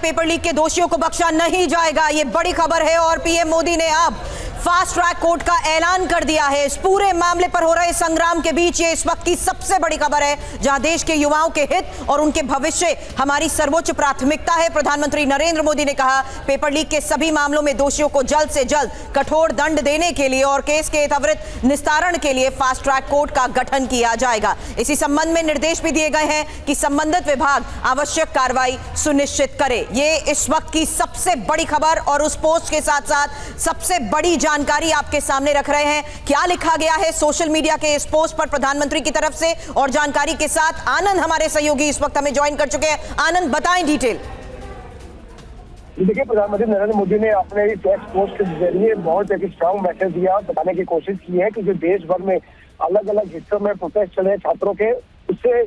Paper leak के दोषियों को बख्शा नहीं जाएगा, ये बड़ी खबर है। और पीएम मोदी ने अब फास्ट ट्रैक कोर्ट का ऐलान कर दिया है। इस पूरे मामले पर हो रहे संग्राम के बीच ये इस वक्त की सबसे बड़ी खबर है, जहां देश के युवाओं के हित और उनके भविष्य हमारी सर्वोच्च प्राथमिकता है। प्रधानमंत्री नरेंद्र मोदी ने कहा, पेपर लीक के सभी मामलों में दोषियों को जल्द से जल्द कठोर दंड देने के लिए और केस के त्वरित निस्तारण के लिए फास्ट ट्रैक कोर्ट का गठन किया जाएगा। इसी संबंध में निर्देश भी दिए गए हैं कि संबंधित विभाग आवश्यक कार्रवाई सुनिश्चित करे। ये इस वक्त की सबसे बड़ी खबर और उस पोस्ट के साथ साथ सबसे बड़ी जानकारी आपके सामने रख रहे हैं। क्या लिखा गया है सोशल मीडिया के इस पोस्ट पर प्रधानमंत्री की तरफ से, और जानकारी के साथ आनंद हमारे सहयोगी इस वक्त हमें ज्वाइन कर चुके हैं। आनंद, बताएं डिटेल। देखिए, प्रधानमंत्री नरेंद्र मोदी ने अपने इस टेक्स्ट पोस्ट के जरिए बहुत एक स्ट्रांग मैसेज दिया, बताने की कोशिश की है कि जो देश भर में अलग अलग हिस्सों में प्रोटेस्ट चले छात्रों के, उससे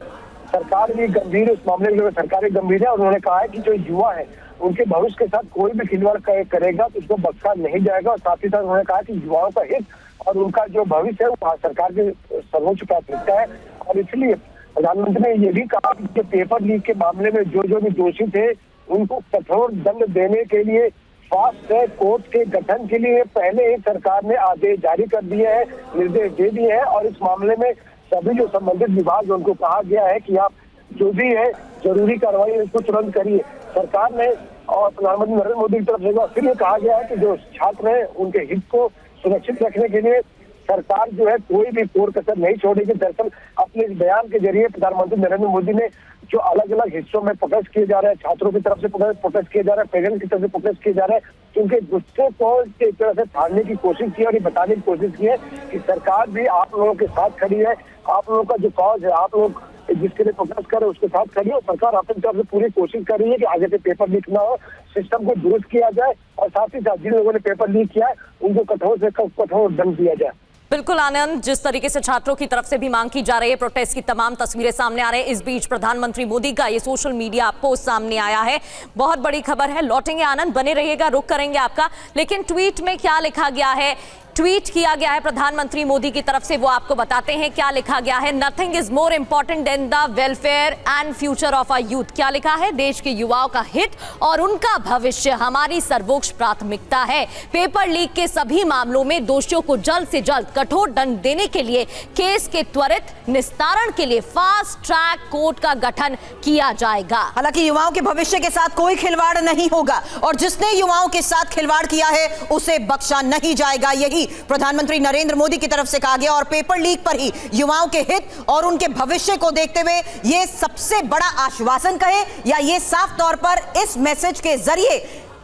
सरकार भी गंभीर, उस मामले में सरकार भी गंभीर है। और उन्होंने कहा है कि जो युवा है उनके भविष्य के साथ कोई भी खिलवाड़ करेगा तो उसको बख्शा नहीं जाएगा। और साथ ही साथ उन्होंने कहा कि युवाओं का हित और उनका जो भविष्य है वो सरकार की सर्वोच्च प्राथमिकता है। और इसलिए प्रधानमंत्री ने ये भी कहा कि पेपर लीक के मामले में जो भी दोषी थे उनको कठोर दंड देने के लिए फास्ट ट्रैक कोर्ट के गठन के लिए पहले ही सरकार ने आदेश जारी कर दिए हैं, निर्देश दे दिए हैं। और इस मामले में सभी जो संबंधित विभाग उनको कहा गया है कि आप जो भी है जरूरी कार्रवाई इसको तुरंत करिए। सरकार ने और प्रधानमंत्री नरेंद्र मोदी की तरफ से फिर ये कहा गया है कि जो छात्र हैं उनके हित को सुरक्षित रखने के लिए सरकार जो है कोई भी कोर कसर नहीं छोड़ेगी। दरअसल अपने इस बयान के जरिए प्रधानमंत्री नरेंद्र मोदी ने जो अलग अलग हिस्सों में प्रोटेस्ट किए जा रहे हैं, छात्रों की तरफ से प्रोटेस्ट किए जा रहे हैं, पेरेंट्स की तरफ से प्रोटेस्ट किए जा रहे हैं, उनके गुस्से को एक तरह से छाड़ने की कोशिश की और ये बताने की कोशिश की है कि सरकार भी आप लोगों के साथ खड़ी है। आप लोगों का जो कॉज है, आप लोग जिसके लिए प्रोटेस्ट कर रहे हैं उसके साथ खड़ी है। सरकार अपनी तरफ से पूरी कोशिश कर रही है कि आगे से पेपर लीक ना हो, सिस्टम को दुरुस्त किया जाए और साथ ही साथ जिन लोगों ने पेपर लीक किया है उनको कठोर से कठोर दंड दिया जाए। बिल्कुल आनंद, जिस तरीके से छात्रों की तरफ से भी मांग की जा रही है, प्रोटेस्ट की तमाम तस्वीरें सामने आ रही है। इस बीच प्रधानमंत्री मोदी का ये सोशल मीडिया पोस्ट सामने आया है, बहुत बड़ी खबर है। लौटेंगे आनंद, बने रहिएगा, रुक करेंगे आपका। लेकिन ट्वीट में क्या लिखा गया है, ट्वीट किया गया है प्रधानमंत्री मोदी की तरफ से, वो आपको बताते हैं क्या लिखा गया है। Nothing is more important than the welfare and future of our youth. क्या लिखा है, देश के युवाओं का हित और उनका भविष्य हमारी सर्वोच्च प्राथमिकता है। पेपर लीक के सभी मामलों में दोषियों को जल्द से जल्द कठोर दंड देने के लिए केस के त्वरित निस्तारण के लिए फास्ट ट्रैक कोर्ट का गठन किया जाएगा। हालांकि युवाओं के भविष्य के साथ कोई खिलवाड़ नहीं होगा और जिसने युवाओं के साथ खिलवाड़ किया है उसे बख्शा नहीं जाएगा, यही प्रधानमंत्री नरेंद्र मोदी की तरफ से कहा गया। और पेपर लीक पर ही युवाओं के हित और उनके भविष्य को देखते हुए यह सबसे बड़ा आश्वासन कहे या ये साफ तौर पर इस मैसेज के जरिए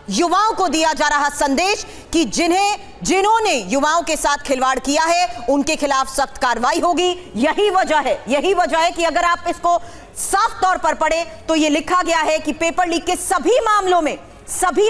युवाओं को दिया जा रहा संदेश कि जिन्होंने युवाओं के साथ खिलवाड़ किया है उनके खिलाफ सख्त कार्रवाई होगी। यही वजह है कि अगर आप इसको साफ तौर पर पढ़े तो यह लिखा गया है कि पेपर लीक के सभी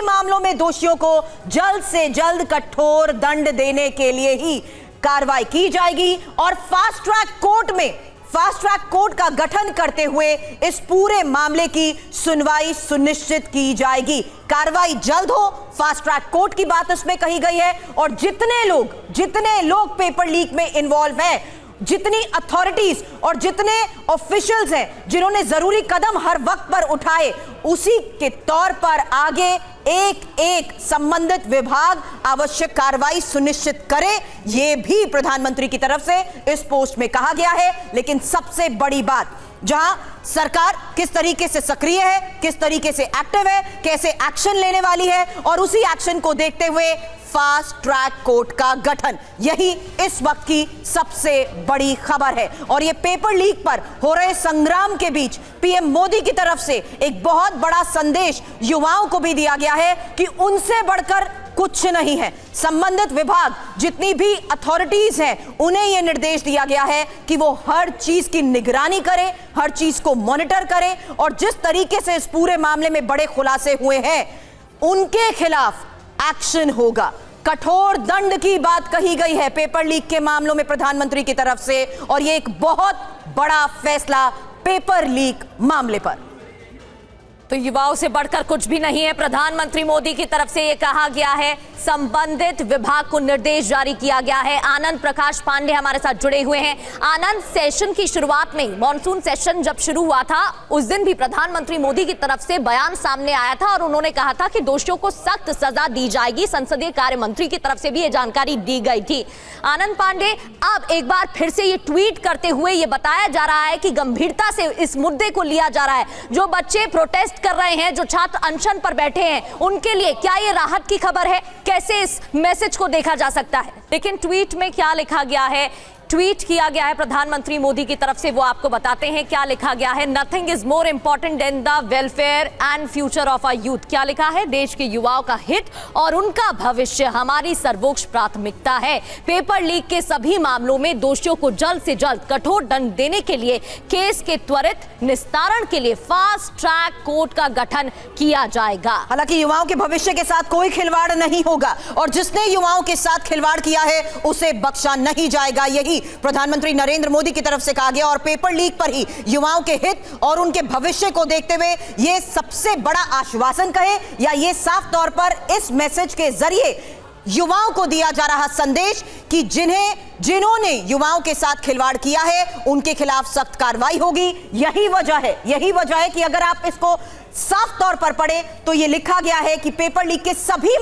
मामलों में दोषियों को जल्द से जल्द कठोर दंड देने के लिए ही कार्रवाई की जाएगी और फास्ट ट्रैक कोर्ट का गठन करते हुए इस पूरे मामले की सुनवाई सुनिश्चित की जाएगी। कार्रवाई जल्द हो, फास्ट ट्रैक कोर्ट की बात उसमें कही गई है। और जितने लोग पेपर लीक में इन्वॉल्व हैं, जितनी अथॉरिटीज और जितने ऑफिशियल्स हैं जिन्होंने जरूरी कदम हर वक्त पर उठाए, उसी के तौर पर आगे एक संबंधित विभाग आवश्यक कार्रवाई सुनिश्चित करे, यह भी प्रधानमंत्री की तरफ से इस पोस्ट में कहा गया है। लेकिन सबसे बड़ी बात, जहां सरकार किस तरीके से सक्रिय है, किस तरीके से एक्टिव है, कैसे एक्शन लेने वाली है और उसी एक्शन को देखते हुए फास्ट ट्रैक कोर्ट का गठन, यही इस वक्त की सबसे बड़ी खबर है। और ये पेपर लीक पर हो रहे संग्राम के बीच पीएम मोदी की तरफ से एक बहुत बड़ा संदेश युवाओं को भी दिया गया है कि उनसे बढ़कर कुछ नहीं है। संबंधित विभाग, जितनी भी अथॉरिटीज हैं, उन्हें यह निर्देश दिया गया है कि वो हर चीज की निगरानी करें, हर चीज को मॉनिटर करें और जिस तरीके से इस पूरे मामले में बड़े खुलासे हुए हैं उनके खिलाफ एक्शन होगा। कठोर दंड की बात कही गई है पेपर लीक के मामलों में प्रधानमंत्री की तरफ से, और यह एक बहुत बड़ा फैसला पेपर लीक मामले पर। तो युवाओं से बढ़कर कुछ भी नहीं है। प्रधानमंत्री मोदी की तरफ से ये कहा गया है, संबंधित विभाग को निर्देश जारी किया गया है। आनंद प्रकाश पांडे हमारे साथ जुड़े हुए हैं। आनंद, सेशन की शुरुआत में, मॉनसून सेशन जब शुरू हुआ था उस दिन भी प्रधानमंत्री मोदी की तरफ से बयान सामने आया था और उन्होंने कहा था कि दोषियों को सख्त सजा दी जाएगी। संसदीय कार्य मंत्री की तरफ से भी ये जानकारी दी गई थी। आनंद पांडे, अब एक बार फिर से ये ट्वीट करते हुए ये बताया जा रहा है कि गंभीरता से इस मुद्दे को लिया जा रहा है। जो बच्चे प्रोटेस्ट कर रहे हैं, जो छात्र अनशन पर बैठे हैं, उनके लिए क्या ये राहत की खबर है? कैसे इस मैसेज को देखा जा सकता है? लेकिन ट्वीट में क्या लिखा गया है, ट्वीट किया गया है प्रधानमंत्री मोदी की तरफ से, वो आपको बताते हैं। क्या लिखा गया है? Nothing is more important than the welfare and future of our youth. क्या लिखा है? देश के युवाओं का हित और उनका भविष्य हमारी सर्वोच्च प्राथमिकता है। पेपर लीक के सभी मामलों में दोषियों को जल्द से जल्द कठोर दंड देने के लिए केस के त्वरित निस्तारण के लिए फास्ट ट्रैक कोर्ट का गठन किया जाएगा। हालांकि युवाओं के भविष्य के साथ कोई खिलवाड़ नहीं होगा और जिसने युवाओं के साथ खिलवाड़ किया है उसे बख्शा नहीं जाएगा, यही प्रधानमंत्री नरेंद्र मोदी की तरफ से कहा गया। और पेपर लीक पर ही युवाओं के हित और उनके भविष्य को देखते हुए यह सबसे बड़ा आश्वासन कहे या ये साफ तौर पर इस मैसेज के जरिए युवाओं को दिया जा रहा संदेश कि जिन्होंने युवाओं के साथ खिलवाड़ किया है उनके खिलाफ सख्त कार्रवाई होगी। यही वजह है कि अगर आप इसको साफ तौर पर पढ़े तो यह लिखा गया है कि पेपर लीक के सभी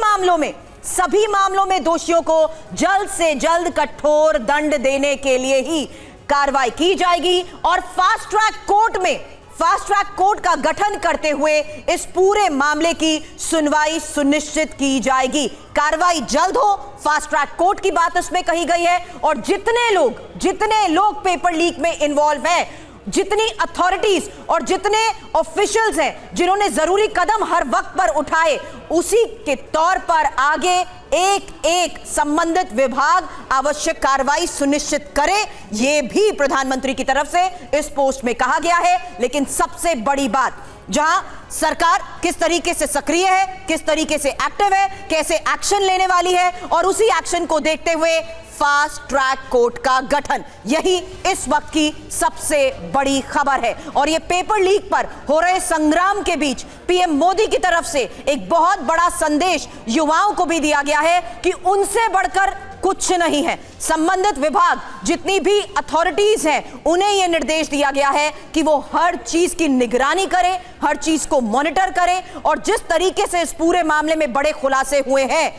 मामलों में दोषियों को जल्द से जल्द कठोर दंड देने के लिए ही कार्रवाई की जाएगी और फास्ट ट्रैक कोर्ट का गठन करते हुए इस पूरे मामले की सुनवाई सुनिश्चित की जाएगी। कार्रवाई जल्द हो, फास्ट ट्रैक कोर्ट की बात इसमें कही गई है। और जितने लोग पेपर लीक में इन्वॉल्व हैं, जितनी अथॉरिटीज और जितने ऑफिशियल्स हैं जिन्होंने जरूरी कदम हर वक्त पर उठाए, उसी के तौर पर आगे एक संबंधित विभाग आवश्यक कार्रवाई सुनिश्चित करे, यह भी प्रधानमंत्री की तरफ से इस पोस्ट में कहा गया है। लेकिन सबसे बड़ी बात, जहां सरकार किस तरीके से सक्रिय है, किस तरीके से एक्टिव है, कैसे एक्शन लेने वाली है और उसी एक्शन को देखते हुए फास्ट ट्रैक कोर्ट का गठन, यही इस वक्त की सबसे बड़ी खबर है। और ये पेपर लीक पर हो रहे संग्राम के बीच पीएम मोदी की तरफ से एक बहुत बड़ा संदेश युवाओं को भी दिया गया है कि उनसे बढ़कर कुछ नहीं है। संबंधित विभाग, जितनी भी अथॉरिटीज हैं, उन्हें यह निर्देश दिया गया है कि वो हर चीज की निगरानी करें, हर चीज को मॉनिटर करें और जिस तरीके से इस पूरे मामले में बड़े खुलासे हुए हैं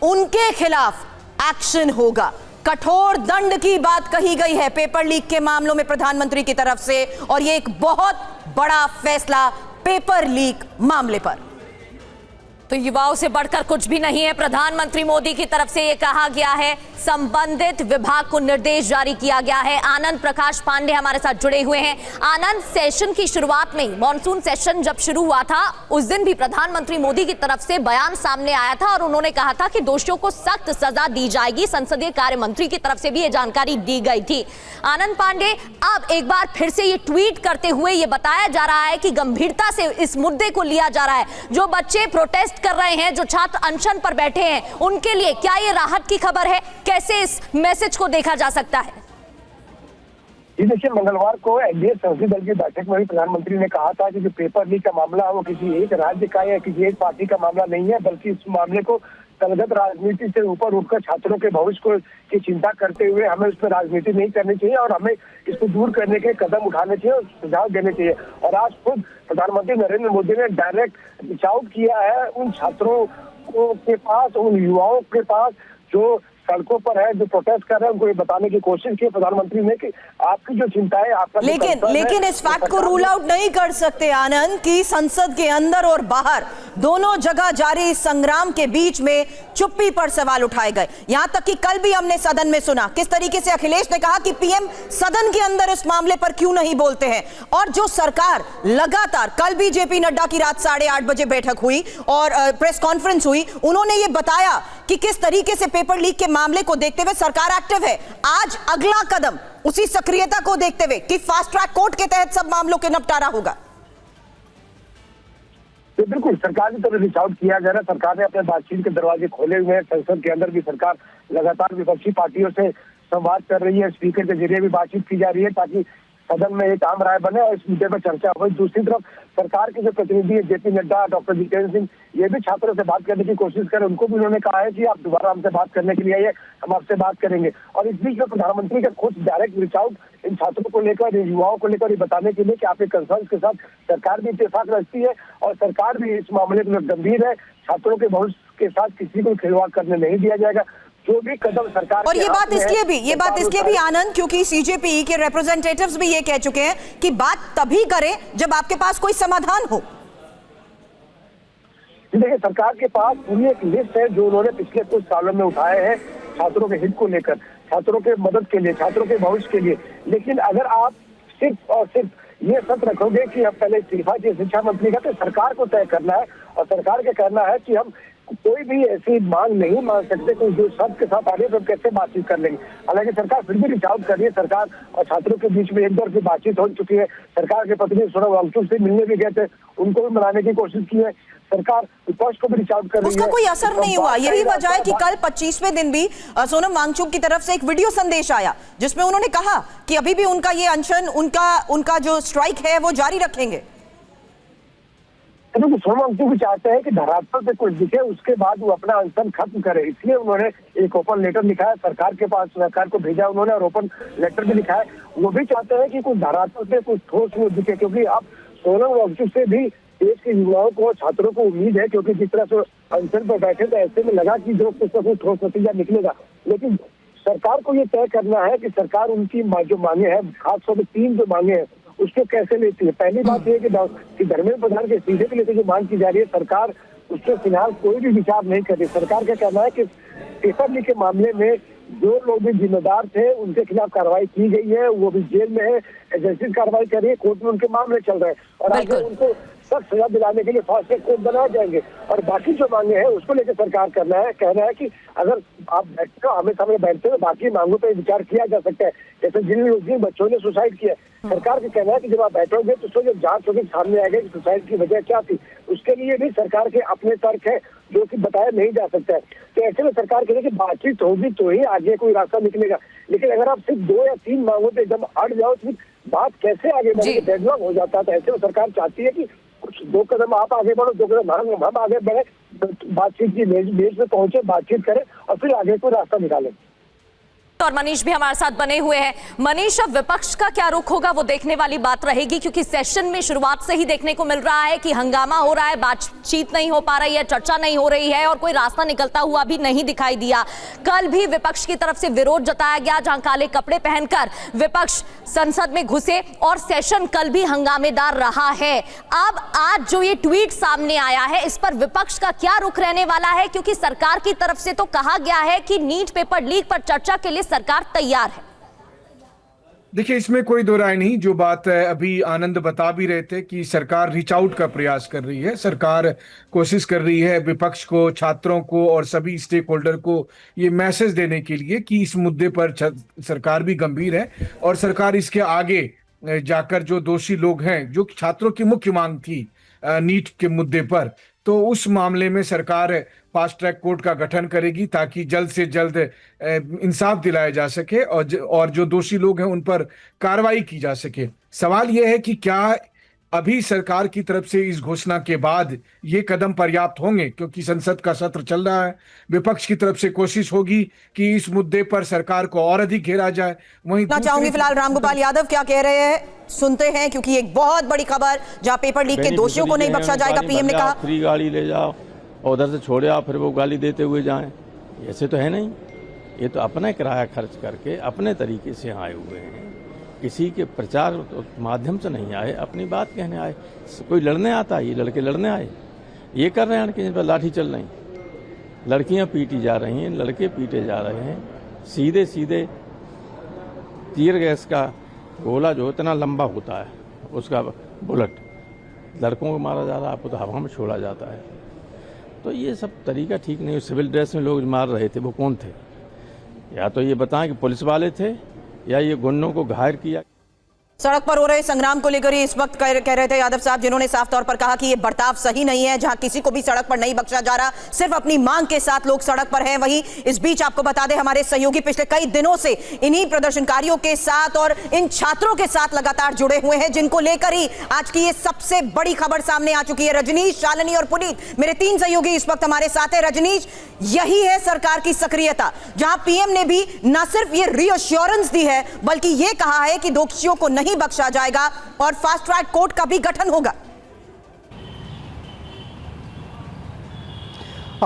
उनके खिलाफ एक्शन होगा। कठोर दंड की बात कही गई है पेपर लीक के मामलों में प्रधानमंत्री की तरफ से और यह एक बहुत बड़ा फैसला पेपर लीक मामले पर। तो युवाओं से बढ़कर कुछ भी नहीं है। प्रधानमंत्री मोदी की तरफ से ये कहा गया है, संबंधित विभाग को निर्देश जारी किया गया है। आनंद प्रकाश पांडे हमारे साथ जुड़े हुए हैं। आनंद, सेशन की शुरुआत में, मॉनसून सेशन जब शुरू हुआ था उस दिन भी प्रधानमंत्री मोदी की तरफ से बयान सामने आया था और उन्होंने कहा था कि दोषियों को सख्त सजा दी जाएगी। संसदीय कार्य मंत्री की तरफ से भी ये जानकारी दी गई थी। आनंद पांडे, अब एक बार फिर से ये ट्वीट करते हुए ये बताया जा रहा है कि गंभीरता से इस मुद्दे को लिया जा रहा है। जो बच्चे प्रोटेस्ट कर रहे हैं, जो छात्र अनशन पर बैठे हैं, उनके लिए क्या ये राहत की खबर है? कैसे इस मैसेज को देखा जा सकता है? जी देखिए, मंगलवार को एनडीए संसदीय दल की बैठक में भी प्रधानमंत्री ने कहा था कि जो पेपर लीक का मामला है वो किसी एक राज्य का या किसी एक पार्टी का मामला नहीं है, बल्कि इस मामले को दलगत राजनीति से ऊपर उठकर छात्रों के भविष्य की चिंता करते हुए हमें उस पर राजनीति नहीं करनी चाहिए और हमें इसको दूर करने के कदम उठाने चाहिए और सुझाव देने चाहिए। और आज खुद प्रधानमंत्री नरेंद्र मोदी ने डायरेक्ट रीच आउट किया है उन छात्रों के पास, उन युवाओं के पास जो सड़कों पर है, जो प्रोटेस्ट कर रहे हैं, उनको ये बताने की कोशिश की प्रधानमंत्री ने कि आपकी जो चिंता है, आपका लेकिन इस फैक्ट को रूल आउट नहीं कर सकते आनंद कि संसद के अंदर और बाहर दोनों जगह जारी संग्राम के बीच में चुप्पी पर सवाल उठाए गए। यहां तक कि कल भी हमने सदन में सुना किस तरीके से अखिलेश ने कहा कि पीएम सदन के अंदर इस मामले पर क्यों नहीं बोलते हैं। और जो सरकार लगातार, कल भी जेपी नड्डा की रात 8:30 बजे बैठक हुई और प्रेस कॉन्फ्रेंस हुई, उन्होंने ये बताया कि किस तरीके से पेपर लीक के मामले को देखते हुए सरकार एक्टिव है। आज अगला कदम उसी सक्रियता को देखते हुए कि फास्ट ट्रैक कोर्ट के तहत सब मामलों के निपटारा होगा। तो बिल्कुल सरकार की तरफ रीच आउट किया जा रहा है। सरकार ने अपने बातचीत के दरवाजे खोले हुए हैं। संसद के अंदर भी सरकार लगातार विपक्षी पार्टियों से संवाद कर रही है, स्पीकर के जरिए भी बातचीत की जा रही है ताकि सदन में एक आम राय बने और इस मुद्दे पर चर्चा हो। दूसरी तरफ सरकार के जो प्रतिनिधि है जेपी नड्डा, डॉक्टर जितेंद्र सिंह, ये भी छात्रों से बात करने की कोशिश करें। उनको भी उन्होंने कहा है कि आप दोबारा हमसे बात करने के लिए आइए, हम आपसे बात करेंगे। और इस बीच में प्रधानमंत्री का खुद डायरेक्ट रीच आउट इन छात्रों को लेकर, इन युवाओं को लेकर ये बताने के लिए कि आपके कंसर्न के साथ सरकार भी इत्तेफाक रखती है और सरकार भी इस मामले में गंभीर है। छात्रों के भविष्य के साथ किसी को खिलवाड़ करने नहीं दिया जाएगा। जो भी कदम सरकार और ये बात इसलिए भी आनंद, क्योंकि सीजेपी के रिप्रेजेंटेटिव्स भी ये कह चुके हैं कि बात तभी करें जब आपके पास कोई समाधान हो। देखिए, सरकार के पास पूरी एक लिस्ट है जो उन्होंने पिछले कुछ सालों में उठाए हैं छात्रों के हित को लेकर, छात्रों के मदद के लिए, छात्रों के भविष्य के लिए। लेकिन अगर आप सिर्फ और सिर्फ ये सच रखोगे कि अब पहले इस्तीफा चाहिए शिक्षा मंत्री का, तो सरकार को तय करना है और सरकार का कहना है कि हम कोई भी ऐसी मांग नहीं मान सकते कि जो शब्द के साथ आगे तो कैसे बातचीत कर लेंगे। हालांकि सरकार फिर भी रिच आउट कर रही है। सरकार और छात्रों के बीच में एक दौर की बातचीत हो चुकी है। सरकार के प्रतिनिधि सोनम वांगचुक से मिलने भी गए थे, उनको भी मनाने की कोशिश की है। सरकार विपक्ष को भी रिच आउट कर रही है। उसका कोई असर नहीं हुआ। यही वजह है कि कल 25वें दिन भी सोनम वांगचुक की तरफ से एक वीडियो संदेश आया जिसमें उन्होंने कहा कि अभी भी उनका ये अनशन, उनका जो स्ट्राइक है वो जारी रखेंगे। सोनम वांगचुक भी चाहते हैं कि धरातल पे कुछ दिखे, उसके बाद वो अपना अनशन खत्म करे। इसलिए उन्होंने एक ओपन लेटर लिखा है सरकार के पास, सरकार को भेजा उन्होंने और ओपन लेटर भी लिखा है। वो भी चाहते हैं कि कुछ धरातल पे कुछ ठोस वो दिखे, क्योंकि अब सोनम वांगचुक से भी देश के युवाओं को, छात्रों को उम्मीद है, क्योंकि जिस तरह से अनशन पर बैठे तो ऐसे में लगा कि जो कुछ ना कुछ ठोस नतीजा निकलेगा। लेकिन सरकार को ये तय करना है कि सरकार उनकी जो मांगे हैं, खासतौर पर 3 जो मांगे हैं, उसको कैसे लेती है। पहली बात यह कि धर्मेंद्र प्रधान के इस्तीफे के लिए जो मांग की जा रही है, सरकार उसके फिलहाल कोई भी विचार नहीं कर रही। सरकार का कहना है कि पेपर लीक के मामले में जो लोग भी जिम्मेदार थे उनके खिलाफ कार्रवाई की गई है, वो भी जेल में है, एजेंसी कार्रवाई कर रही है, कोर्ट में उनके मामले चल रहे हैं और आगे उनको सख्त सजा दिलाने के लिए फास्ट ट्रैक कोर्ट बनाए जाएंगे। और बाकी जो मांगे हैं उसको लेकर सरकार कहना है कि अगर आप बैठते हो, आमने सामने बैठते हो, बाकी मांगों पर विचार किया जा सकता है। जैसे जिन बच्चों ने सुसाइड किया, सरकार का कहना है कि जब आप बैठोगे तो उसको जब जांच होकर सामने आएगा कि सुसाइड की वजह क्या थी, उसके लिए भी सरकार के अपने तर्क है जो कि बताया नहीं जा सकता है। तो ऐसे में सरकार कह रही है कि बातचीत होगी तो ही आगे कोई रास्ता निकलेगा। लेकिन अगर आप सिर्फ 2 या 3 मांगों पे एकदम अड़ जाओ तो बात कैसे आगे बढ़ेगी, डेडलॉक हो जाता है। तो ऐसे में सरकार चाहती है कि कुछ 2 कदम आप आगे बढ़ो, 2 कदम हम आगे बढ़े, बातचीत की मेज में पहुंचे, बातचीत करें और फिर आगे कोई रास्ता निकालें। और मनीष भी हमारे साथ बने हुए हैं। मनीष, अब विपक्ष का क्या रुख होगा वो देखने वाली बात रहेगी, क्योंकि सेशन में शुरुआत से ही देखने को मिल रहा है कि हंगामा हो रहा है, बातचीत नहीं हो पा रही है, चर्चा नहीं हो रही है और कोई रास्ता निकलता हुआ भी नहीं दिखाई दिया। कल भी विपक्ष की तरफ से विरोध जताया गया, जहां काले कपड़े पहनकर विपक्ष संसद में घुसे और सेशन कल भी हंगामेदार रहा है। अब आज जो ये ट्वीट सामने आया है, इस पर विपक्ष का क्या रुख रहने वाला है, क्योंकि सरकार की तरफ से तो कहा गया है कि नीट पेपर लीक पर चर्चा के लिए सरकार तैयार है। देखिए, इसमें कोई दो राय नहीं। जो बात अभी आनंद बता भी रहे थे कि सरकार रीच आउट का प्रयास कर रही है, सरकार कोशिश कर रही है विपक्ष को, छात्रों को और सभी स्टेक होल्डर को ये मैसेज देने के लिए कि इस मुद्दे पर सरकार भी गंभीर है और सरकार इसके आगे जाकर जो दोषी लोग हैं, जो छात्रों की मुख्य मांग थी नीट के मुद्दे पर, तो उस मामले में सरकार फास्ट ट्रैक कोर्ट का गठन करेगी ताकि जल्द से जल्द इंसाफ दिलाया जा सके और जो दोषी लोग हैं उन पर कार्रवाई की जा सके। सवाल यह है कि क्या अभी सरकार की तरफ से इस घोषणा के बाद ये कदम पर्याप्त होंगे, क्योंकि संसद का सत्र चल रहा है। विपक्ष की तरफ से कोशिश होगी कि इस मुद्दे पर सरकार को और अधिक घेरा जाए। वहीं चाहूंगी फिलहाल रामगोपाल यादव क्या कह रहे हैं, सुनते हैं, क्योंकि एक बहुत बड़ी खबर जहां पेपर लीक के दोषियों को नहीं बख्शा जाएगा। पीएम ने कहा फ्री गाड़ी ले जाओ और उधर से छोड़े आओ, फिर वो गाली देते हुए जाएं। ऐसे तो है नहीं, ये तो अपना किराया खर्च करके अपने तरीके से आए हुए हैं, किसी के प्रचार माध्यम से नहीं आए, अपनी बात कहने आए। कोई लड़ने आता है, ये लड़के लड़ने आए, ये कर रहे हैं कि जिन पर लाठी चल रही, लड़कियां पीटी जा रही हैं, लड़के पीटे जा रहे हैं। सीधे सीधे टीयर गैस का गोला जो इतना लंबा होता है, उसका बुलेट लड़कों को मारा जा रहा है, आपको तो हवा में छोड़ा जाता है। तो ये सब तरीका ठीक नहीं। सिविल ड्रेस में लोग मार रहे थे, वो कौन थे? या तो ये बताएं कि पुलिस वाले थे या ये गुंडों को घायल किया। सड़क पर हो रहे संग्राम को लेकर ही इस वक्त कह रहे थे यादव साहब, जिन्होंने साफ तौर पर कहा कि ये बर्ताव सही नहीं है, जहां किसी को भी सड़क पर नहीं बख्शा जा रहा, सिर्फ अपनी मांग के साथ लोग सड़क पर हैं। वहीं इस बीच आपको बता दें, हमारे सहयोगी पिछले कई दिनों से इन्हीं प्रदर्शनकारियों के साथ और इन छात्रों के साथ लगातार जुड़े हुए हैं, जिनको लेकर ही आज की ये सबसे बड़ी खबर सामने आ चुकी है। रजनीश, शालिनी और पुनीत, मेरे 3 सहयोगी इस वक्त हमारे साथ है। रजनीश, यही है सरकार की सक्रियता, जहां पीएम ने भी न सिर्फ ये रीअश्योरेंस दी है, बल्कि ये कहा है कि दोषियों को नहीं बख्शा जाएगा और फास्ट ट्रैक कोर्ट का भी गठन होगा।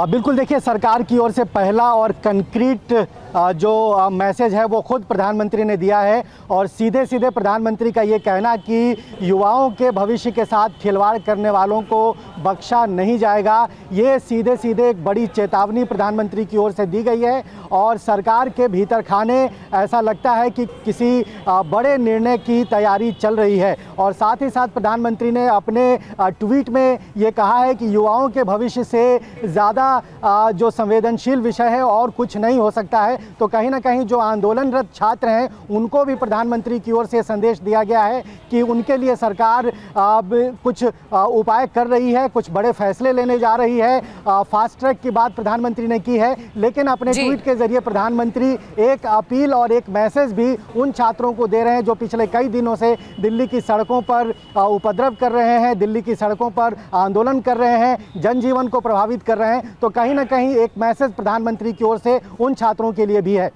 बिल्कुल, देखिए, सरकार की ओर से पहला और कंक्रीट जो मैसेज है वो खुद प्रधानमंत्री ने दिया है और सीधे सीधे प्रधानमंत्री का ये कहना कि युवाओं के भविष्य के साथ खिलवाड़ करने वालों को बख्शा नहीं जाएगा, ये सीधे सीधे एक बड़ी चेतावनी प्रधानमंत्री की ओर से दी गई है। और सरकार के भीतर खाने ऐसा लगता है कि किसी बड़े निर्णय की तैयारी चल रही है। और साथ ही साथ प्रधानमंत्री ने अपने ट्वीट में ये कहा है कि युवाओं के भविष्य से ज़्यादा जो संवेदनशील विषय है और कुछ नहीं हो सकता है। तो कहीं ना कहीं जो आंदोलनरत छात्र हैं उनको भी प्रधानमंत्री की ओर से संदेश दिया गया है कि उनके लिए सरकार कुछ उपाय कर रही है, कुछ बड़े फैसले लेने जा रही है। फास्ट ट्रैक की बात प्रधानमंत्री ने की है, लेकिन अपने ट्वीट के जरिए प्रधानमंत्री एक अपील और एक मैसेज भी उन छात्रों को दे रहे हैं जो पिछले कई दिनों से दिल्ली की सड़कों पर उपद्रव कर रहे हैं, दिल्ली की सड़कों पर आंदोलन कर रहे हैं, जनजीवन को प्रभावित कर रहे हैं। तो कहीं ना कहीं एक मैसेज प्रधानमंत्री की ओर से उन छात्रों के लिए भी है।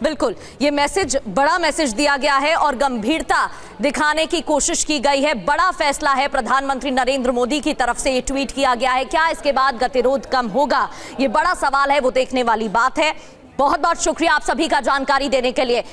बिल्कुल, ये मैसेज, बड़ा मैसेज दिया गया है और गंभीरता दिखाने की कोशिश की गई है। बड़ा फैसला है प्रधानमंत्री नरेंद्र मोदी की तरफ से, ये ट्वीट किया गया है। क्या इसके बाद गतिरोध कम होगा, ये बड़ा सवाल है, वो देखने वाली बात है। बहुत बहुत शुक्रिया आप सभी का जानकारी देने के लिए।